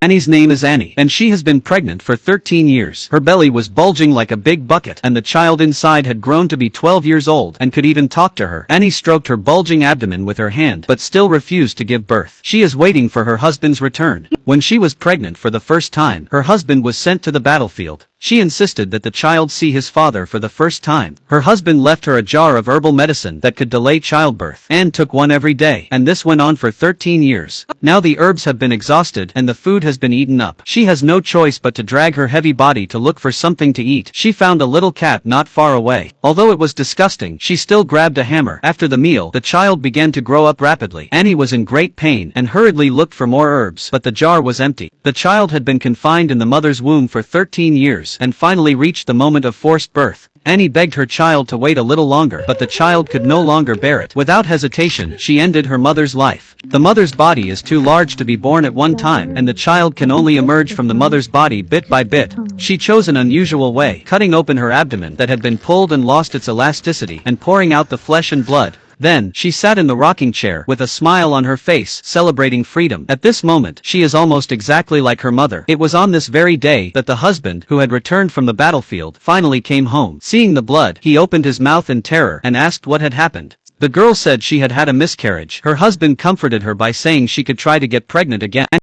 Annie's name is Annie, and she has been pregnant for 13 years. Her belly was bulging like a big bucket, and the child inside had grown to be 12 years old and could even talk to her. Annie stroked her bulging abdomen with her hand, but still refused to give birth. She is waiting for her husband's return. When she was pregnant for the first time, her husband was sent to the battlefield. She insisted that the child see his father for the first time. Her husband left her a jar of herbal medicine that could delay childbirth. Anne took one every day, and this went on for 13 years. Now the herbs have been exhausted and the food has been eaten up. She has no choice but to drag her heavy body to look for something to eat. She found a little cat not far away. Although it was disgusting, she still grabbed a hammer. After the meal, the child began to grow up rapidly. Annie was in great pain and hurriedly looked for more herbs, but the jar was empty. The child had been confined in the mother's womb for 13 years and finally reached the moment of forced birth. Annie begged her child to wait a little longer, but the child could no longer bear it. Without hesitation, she ended her mother's life. The mother's body is too large to be born at one time, and the child can only emerge from the mother's body bit by bit. She chose an unusual way, cutting open her abdomen that had been pulled and lost its elasticity, and pouring out the flesh and blood. Then, she sat in the rocking chair with a smile on her face, celebrating freedom. At this moment, she is almost exactly like her mother. It was on this very day that the husband, who had returned from the battlefield, finally came home. Seeing the blood, he opened his mouth in terror and asked what had happened. The girl said she had had a miscarriage. Her husband comforted her by saying she could try to get pregnant again.